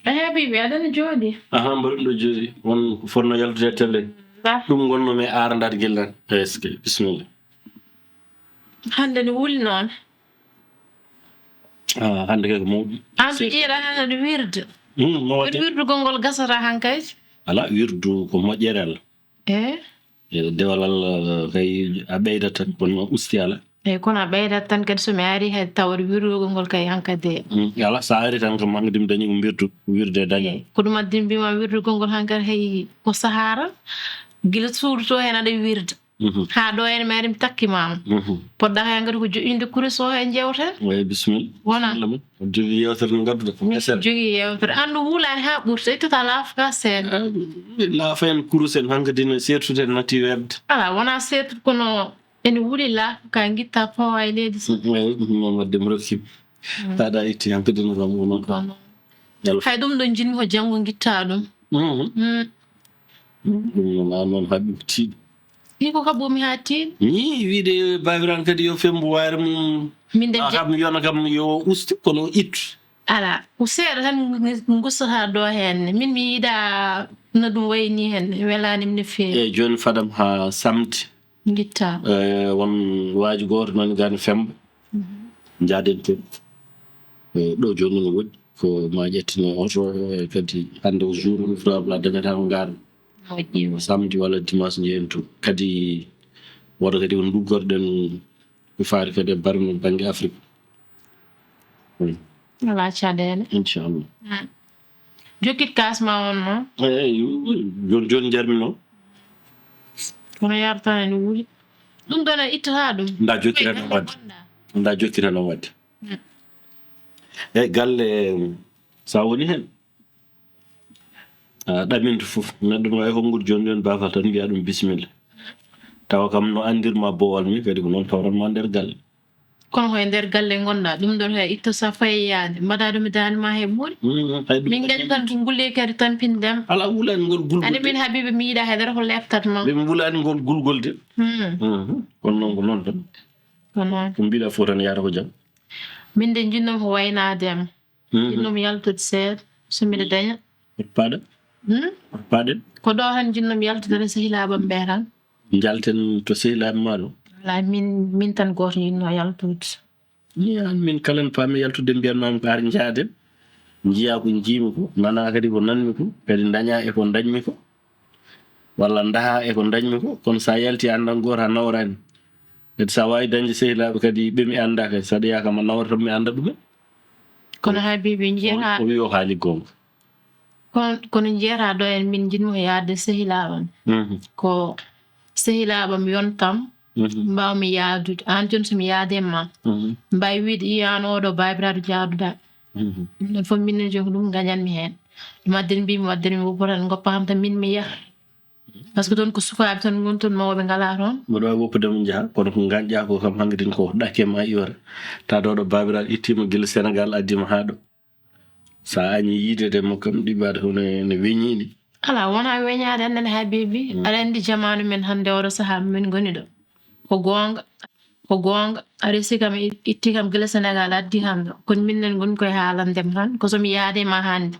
Habibi aɗa jooɗi mbaɗɗo jooɗi won fonno yaltude telle ɗum gonnomi arandade gillan eske bisimilla hande no wuli noon hande kay ko mawɗum an ƴeeɗa hande wirde no waɗi wirdugol ngol gasata hankadi ala wirdu ko moƴƴere Allah dewal Allah kay a ɓeydat tan kono usti ala eyi kono a ɓeydat tan kadi somi ari hay tawde wirdugol ngol kay hankadi ala sa ari tan kam hankadi mi dañi ko wirdu wirde dañi ko ɗum addi mbima wirdugol ngol hankadi hay ko sahara gila suudu to hen aɗa wirda ha ɗo en mari mi takkimama poɗɗa hay hankadi ko joƴinde kuris o e jewten eyi bisimilla wona jogui yewtere no gadduɗa jogui yewtere andu wulani ha ɓurta ittata laafa seeɗa laafa en kurus en hankadi no sertude natti wedde ala wona sertude kono ene wuli laafa ka guitta fawa e leydi so noon wadde mi rokkima taɗa itti hankadi no kam noon hay ɗum ɗo jinmi ko janggo guitta ɗum ɗum noon an noon haɓi ko tiiɗi iko kaɓomi ha tiiɗi ni wiide babiran kadi yo fembo wayre mum min de kam yona kam yo usti kono ittu ala ko seeɗa tan gustata ɗo henne min mi yiiɗa no ɗum wayni henne welanimi no feewi eyyi joni fadam ha samdi guitta won waaji goto noon gani femba jaaden toon ɗo joni no woɗɗi ko ma ƴettino oto kadi hande o jour ouvrable a dañata ko garda samedi walla dimanche jeeyen to kadi woɗa kadi ko duggorɗen ko faari kadi e barno banggue Afrique ala caɗele inchallah jokkit kasma on noon eyyi joni jarmi noon kono yartane no wuli ɗum ɗon e ittata ɗum nda jokkirano wadde nda jokkirano wadde eyyi galle sa woni hen ɗaminto foof neɗɗo no wawi honngude joni joni bafal tan mbiya ɗum bisimilla tawa kam no andirma bowal mi kadi ko noon tawranma nder galle kono koye nder galle gonɗa ɗum ɗon hay itta sa fayi yaade mbaɗa ɗum e dande ma he ɓuuri min gañi tan ko gulle kadi tampindem ala wulani ngol gulgol ande min Habiba mi yiiɗa haydara ko leftat ma ɓe wulani ngol gulgol de kono noon ko noon tan ko noon ko mbiɗa fo tan yaata ko jaam min de jinnomi ko waynadema jinnomi yaltude seeɗa so mbiɗa daña paɗa paɗen ko ɗo tan jinnomi yaltudere sehilaɓam ɓe tan jalten to sehilaɓe ma ɗo wala min tan goto yinno yaltude an min kala paami yaltude mbiyatmami ko ar jaaden jiiya ko jiimi ko nana kadi ko nanmi ko kadi daña e ko dañmi ko walla daha e ko dañmi ko kono sa yalti andan goto a nawrani kadi sa wawi dañde sehilaɓe kadi ɓemi anda kadi saɗa yaa kam a nawra tan mi anda ɗumen kono Habibi jeeha o wi o haali gonga kono jeeta ɗo en min jinmi ko yaade sehilaɓam ko sehilaɓam yontam mbawmi yaadude an joni somi yaadema mbawi wiide iyano oɗo babiraɗo jaaduɗa ɗum fof minne joni ko ɗum gañanmi hen ɗum addani mbimi waddani mi woppatan goppa kam tan min mi yaha par ce que toon ko sukaɓe tan goni toon mawɓe ngala toon mboɗo wawi woppudema jaaha kono ko gañƴa ko kam hankkadi ko ɗakkema iwata tawa ɗo babiraɗo ittima guila Sénégal addima ha ɗo sa añi yiidede mo kam ɗiɓade ne weñini ala wona weñade andene Habibi aɗa andi jamanu men hande oɗo saaha min goni ɗo ko gonga aɗa si kam itti kam guila Sénégal addi kam ɗo kono minnen goni koye haalandem tan ko somi yaadema hande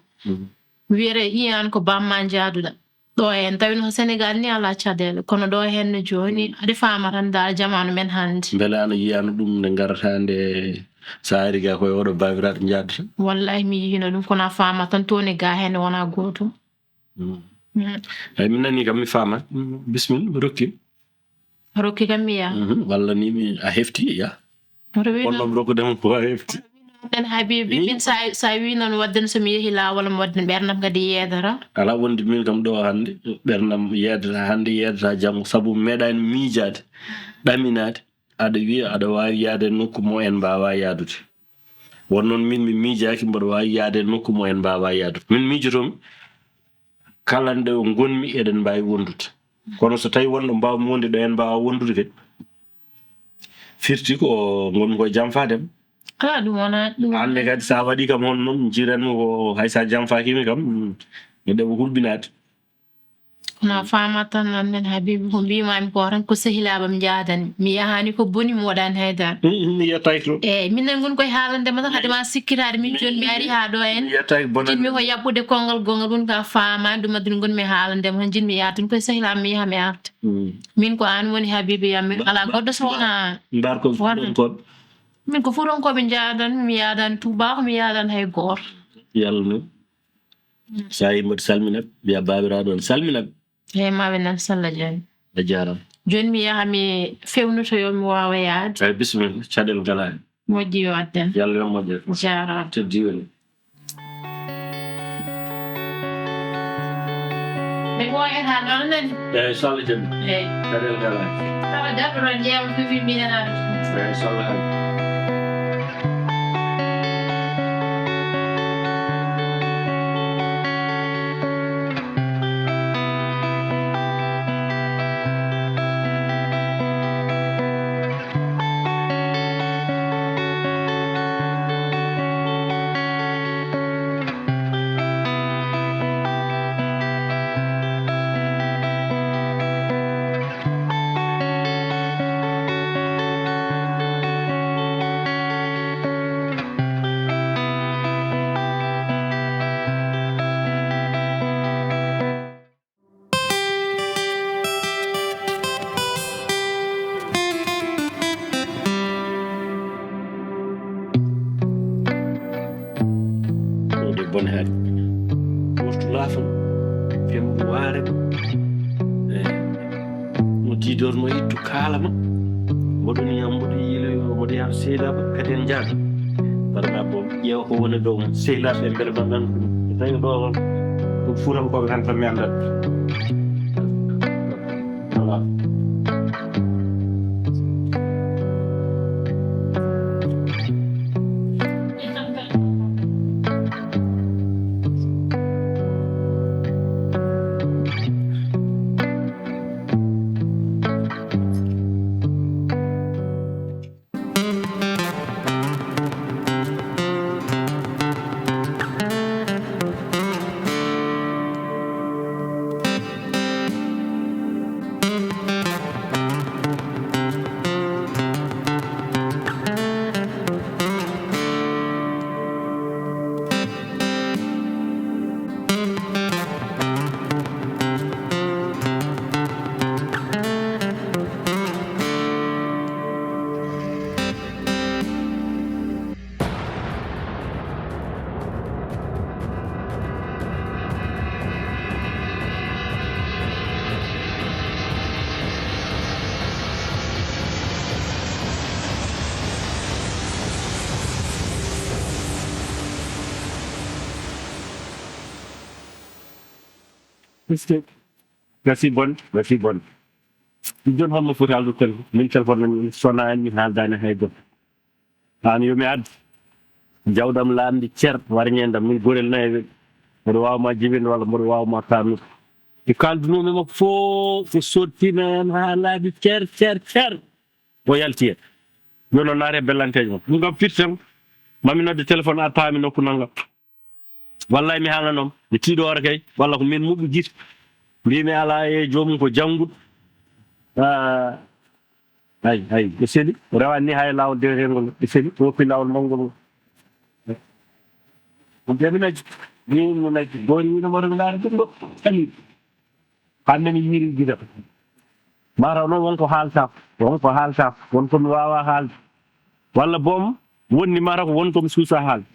wiyete iyan ko bamma jaaduɗa ɗo hen tawino Sénégal ni ala caɗele kono ɗo henne joni aɗa fama tan dal jamanu men hande beele an yiyano ɗum nde garata nde sa ari ga koye oɗo babiraɗo jaadata wallahi mi yino ɗum kono a fama tan toni ga henne wona gotum eyyi min nani kam mi fama bisimilla mi rokki kam mi yaha walla ni a hefti ya wonno mi rokkudema ko a hefti nen Habibi min sa wi noon wadden somi yeehi lawol mi wadden ɓerdam kadi yeedata ala wonde min kam ɗo hande ɓerdam yeedata hande yeedata janggo saabu mi meeɗani miijade ɗaminade aɗa wiya aɗa wawi yaade nokku mo en mbawa yaadude won noon min mi miijaki mboɗo wawi yaade nokku mo en mbawa yaadude min miijotomi kala nde gonmi eɗen mbawi wondude kono so tawi wonɗo mbawmi wonde ɗo en mbawa wondude kadi firti ko gonmi koye janfadema ala ɗum wona ɗum hande kadi sa waɗi kam hono noon jiranmi ko hay sa janfakimi kam mi ɗeɓa hulɓinade na fama tan nan habibi ko mbimami ko tan ko sehilabam jaadani mi yahani ko boni mi waɗani haydara mi yettaki to minen gon koye haalande ma tan hadema sikkitade min joni mi ari ha ɗo en jinmi ko yaɓɓude konngol gongol woni ka famani ɗum aduna gonmi haalandema tan jinmi yahatun koye sehilabam mi yaha mi arta min ko an woni habibi yam min ala goɗɗo so wona mbar ko fuɗonkoɓe min ko fuɗonkoɓe jaadani mi yaadani tubako mi yaadani hay goto yallah noon sa yi mbaɗa salminaɓe mbiya babiraɗo on salminaɓe maɓe nan sallah joni a jarama joni mi yaha mi fewnuto yo mi wawa yaade ay bisimilla caɗele ngala hen moƴƴi yo adden yallah yo moƴƴere jarama teddi woni mi ɓooyen ha ɗon nani eyyi so Allah jaɓi caɗele ngala hen tawa darɗoɗon ƴeewa tufi mbiɗenaɗo eyyi so Allah haaɗi bone haade wurtu laafam fembo waarema mo didorno ittu kaalama mboɗoni yam mboɗo yiiloyo mboɗo yaha sehilaɓe kadi en jaaɗo mbaɗana bo ƴeewa ko woni dow sehilaɓe e beele maɓɓe andu ɗum tawi ɗo on ɗum fuurankoɓe tan tan mi andat voilà merci bon ɗum joni holmo foti haaldude tan min téléphone men sona en min haaldani hay goto an yomi addu jawɗam lamde ceer warñedam min gorel nayi mboɗo wawma jibinde walla mboɗo wawma kamnude e kaldunumi makko fof so sottina hen ha laaɓi ceer o yalti hen joni o naate bellanteje makko ɗum kam firti tan mami nodde téléphone attami nokku naggam wallay mi haalnanom mi tiiɗore kay walla ko min muɓɓi guite mbimi ala e jomum ko jangguɗo ay ɓe seeɗi rewani ni hay lawol dewetengol ɓe seeɗi ɓe woppi lawol mawgol ngol ɗum deminaji minnaji goni wino mboɗo laari ɗum ɗo ani hande mi yiiri guiɗam mataw noon wonko haaltako wonko mi wawa haalde walla boom wonni mataw ko wonko mi suusa haalde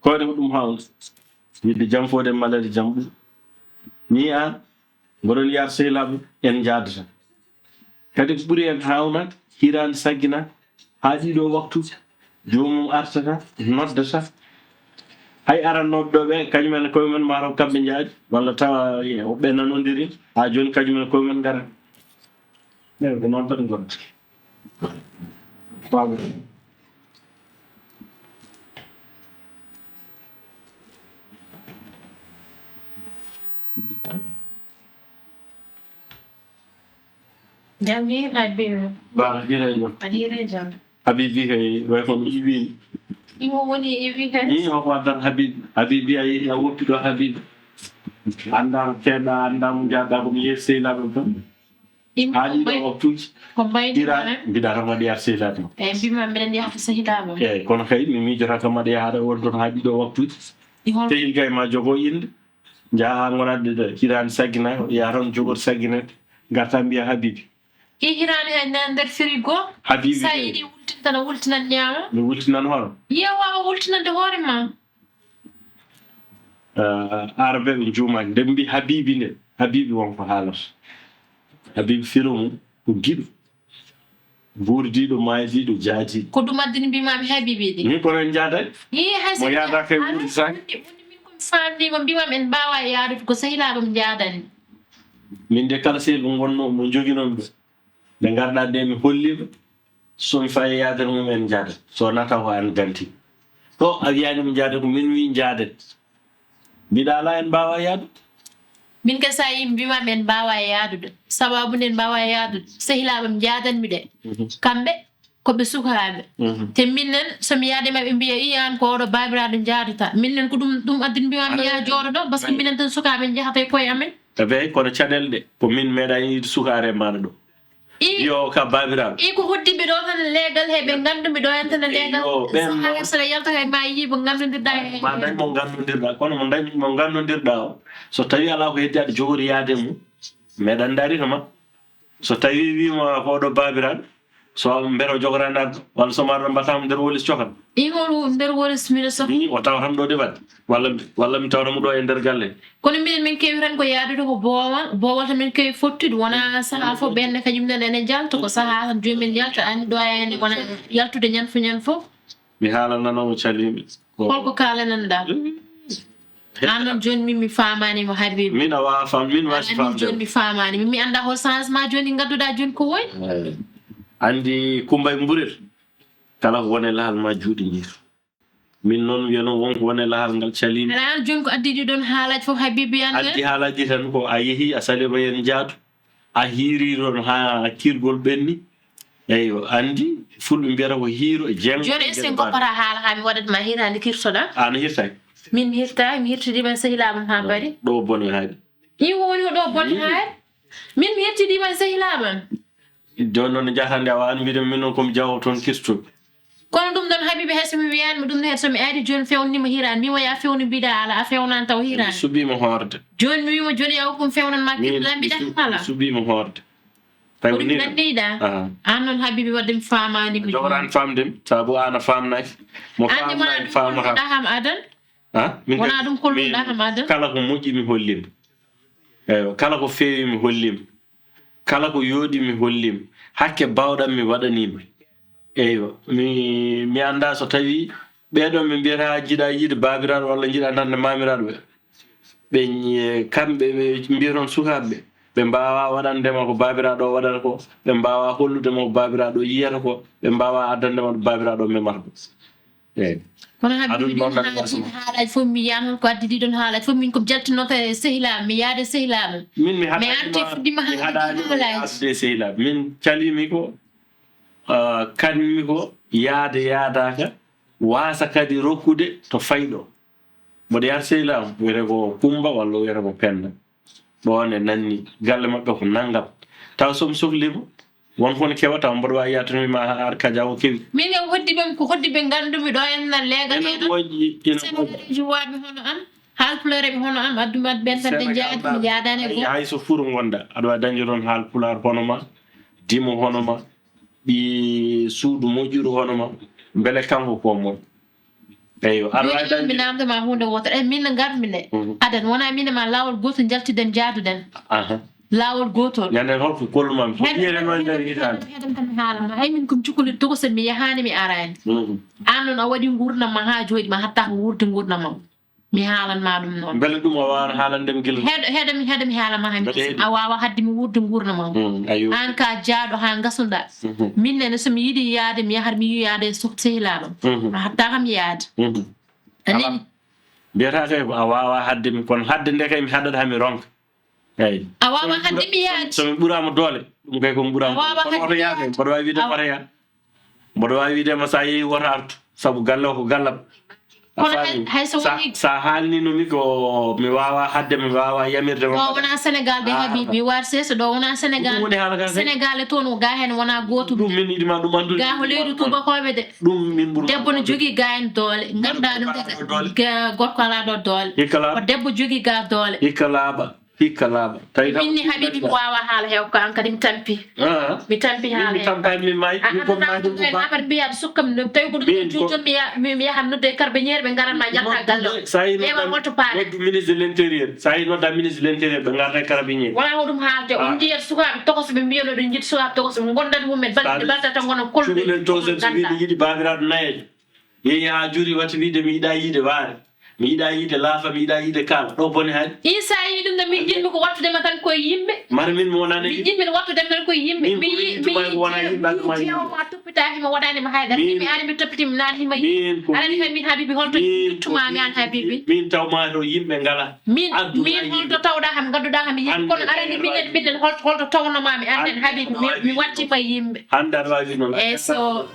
koyde ko ɗum hawde yidde jam fode malade jam ɓuuri ni an mboɗon yaar sehilaɓe en jaadata kadi ko ɓuuri en hawnade hirande sagginade ha ɗiɗo waktuji jomum artata noddata hay arannoɓe ɗo ɓe kañumen koyemumen mataw kamɓe jaaɗi walla tawa ɓe nanodiri ha joni kañumen koyemumen garat eyi ko noon tan gonta Jam ni habibi baax jërëjëf adire jam habibi kay way ko iwi imo woni iwi hen ni o wadan habibi ay ya woppido habibi andam keda andam jada ko yesi la ko haali do waktuji ko baydi ira bida ramadi arsila to bima minen yaha sehilaba kono kay mi mijota kamade yaha wonton haali do waktuji te ilgay ma jogo inde jaha ngonade de hirani sagina yaron jogor sagina garta mbiya habibi hirani hay nder frigo habibi sa yiɗi wultintana wultinan ñaama mi wultinan hono yewa wultinande hoore ma arabe ɓe juumaki nden mbi habibi nde habibi wonko haalata habibi filo mum ko giɗo burdiɗo maydiɗo jaadiɗo ko ɗum addini mbimami habibi ɗi min kono en jaadani mo yaada kay wurditaki min komi famdima mbimam en mbawa yaadude ko sehilaɓam jaadani min de kala sehil mo gonno mo joguinomi ɗo nde garɗa nde mi holliɓe somi fayi yaadere mum en jaadat so nata ko an ganti ɗo a wiyani mi jaade ko min wi jaadet mbiɗa ala en mbawa yaadude min ka sa yimɓe mbimam en mbawa yaadude sababu nde en mbawa yaadude sehilaɓam jaadanmi ɗe kamɓe koɓe sukaɓe te minnen somi yaade maɓe mbiya i an ko oɗo babiraɗo jaadata minnen ko ɗum addini mbimami yaha jooɗoɗo par ce que minen tan sukaɓe jahata e koye amen eɓey kono caɗele ɗe ko min meeɗani yiide sukare maɗa ɗo yo ka babiraɗo ko hoddiɓe ɗo tan leegal he ɓe gandumi ɗo hen tan leegal saɗa yalta kay ma yiibo gandodirɗa e ma dañ mo gandodirɗa kono mo gandodirɗa o so tawi ala ko heddi aɗa jogori yaade mum meeɗan darita ma so tawi wima ko oɗo babiraɗo so mbero jogoranɗa walla so maɗo mbatama nder wolis cokan holo nder wolis mbiɗa so o tawa tan ɗo de waɗde walla mi tawramo ɗo e nder galle kono minen min kewi tan ko yaadude ko boowal tan min kewi fottude wona saaha fof ɓenne kañum nen ene jalta ko saaha tan jomumen yalta ani ɗo ene wona yaltude ñan fof mi haalananomo caliɓe holko kalananoɗa an noon joni min mi famanimo habibi min a wawa fam min wasi famde joni mi famani mi anda hol changement joni gadduɗa joni ko woyi andi kumbay mburel kala ko wone lahal ma juuɗe jiitu min noon wiyano wonko wone lahal ngal calimi ala an joni ko addi ɗiɗon haalaji fof habibi an addi haalaji tan ko a yeehi a salima hen jaadu a hiiriron ha kirgol ɓenni eyyo andi fulɓe mbiyata ko hiiro e jengo joni est ce que goppata haala ha mi waɗatma hirande kirtoɗa an hirtaki min mi hirtaki mi hirtidima sehilaɓam ha bari ɗo bone haali iwo woni ko ɗo bone haali min mi hirtidima e sehilaɓam joni noon jahande a wawani wiide min noon komi jahowo toon kirtoɓe kono ɗum ɗon habibi hay somi wiyanima ɗum hen somi ari joni fewnanima hirani mi waya fewnu mbiɗa ala a fewnani taw hirani suɓima hoorde joni mi wima joni yaw komi fewnanma kirtoɗa mbiɗa haala suɓima hoorde tawi ni nandiɗa an noon habibi wadde mi famanima jogorani famdemi saabu an a famnaki mo famɗa kam adan wona ɗum kolluɗa kam adan kala ko moƴƴi mi hollima eyyo kala ko feewi mi hollima kala ko yooɗi mi hollima hakke bawɗam mi waɗanima eyyo mi anda so tawi ɓeɗon ɓe mbiyata jiiɗa yiide babiraɗo walla jiiɗa nande mamiraɗo ɓe kamɓe ɓe mbiyaton sukaɓeɓe ɓe mbawa waɗandema ko babiraɗo o waɗata ko ɓe mbawa holludema ko babiraɗo yiyata ko ɓe mbawa addandema ɗo babiraɗo memata ko eyyi kono habibi haalaji fof mi yiyan ko addi ɗiɗon haalaji fof min komi jaltinota e sehilaɓe mi yaade sehilaɓe min mi haɗaɗe sehilaɓe min calimi ko kanmi ko yaade yaadaka wasa kadi rokkude to fayɗo mboɗo yaata sehilaɓe wiyete ko Kumba walla wiyete ko Penda ɗon e nanni galle maɓɓe ko naggam taw somi sohlima wonko ne kewa taw mboɗo wawi yatanima ar kadia o kewi min kam hoddiɓe gandumi ɗo hennan leegal heɗoji waɓe hono am haalpulereɓe hono am addumi ad ɓen tan ɓe jaadi mi jaadani e hay so furo gonɗa aɗa wawi dañde toon haalpular hono ma dimo hono ma ɓi suudu moƴƴuɗo hono ma beele kanko ko moƴ eyyo aɗa wawi dañde mi namdoma hunde wotere e min no garmi nde adan wona min ma lawol gotol jaltiden jaaduɗen lawol gotol ñande holko kollumami ƴeereno nder hitande heɗen tan mi haalama hay min komi cukalel togosel mi yahani mi arani an noon a waɗi gurdam ma ha jooɗi ma hatta ko wurde gurdam mam mi haalanma ɗum noon beele ɗum a wawan haalandem guila heɗa mi haalama ha a wawa hadde mi wurde gurdam mam an ka jaaɗo ha gasuɗa min nene somi yiiɗi yaade mi yahat mi yiyaade sehilaɓam hatta kam yaade anini mbiyata kay ko a wawa hadde mi kono hadde nde kay mi haɗat hami ronka eyyi a wawa hadde mi yaade somi ɓuurama doole ɗum kay komi ɓuurama kono oto yaake mboɗo wawi wiide oto yaa mboɗo wawi widema sa yeehi woto artu sabu galle o ko gallam sa haalninomi ko mi wawa hadde mi wawa yamirde ɗo wona sénégal de habibi war seso ɗo wona sénégal e toon ga hen wona goto ɗum min yiɗima ɗum andude ga ko leydi tubakoɓe de ɗum min ɓuuri debbo no jogui ga en doole ganduɗa ɗum gorko ala ɗo doole ko debbo jogui ga doole hikka laaɓa tawi minni habibi mi wawa haala hew ko an kadi mi tampi mi tampi haala mi tampani min mayi aɗa mbiya sukkam tawi ko ɗum juujon mi yahan nodde carabiniére ɓe garatma jalta galle o ƴeewa holto paare ministre de l' intérieur sa yi nodda ministre de l' intérieur ɓe garata e carabiniére wona hoɗum haalde on jiyat sukaɓe tokoso ɓe mbiyano ɗum jiɗi sukaɓe tokoso ɓe gondat mumen balɗe balta tan gono kolɗuɗen to sen so wiɗi yiiɗi babiraɗo nayejo yeehi ha juuri watti wiide mi yiiɗa yiide waare mi yiɗa yiide laafa mi yiɗa yiide kaala ɗo bone haali isa yi ɗum no min jinmi ko wattudema tan koye yimɓe mara min mi wonani min jinmi no wattudema tan koye yimɓe ma toppitaki waɗanima haydara mi ari mi toppiti mi naatima arani hen min habibi holto ƴettumami an habibi min tawma to yimɓe ngala min holto tawɗa kam gadduɗa kam yimɓe kono arani minen holto tawnomami an hen habibi mi wattima yimɓe hande aɗa wawi noon so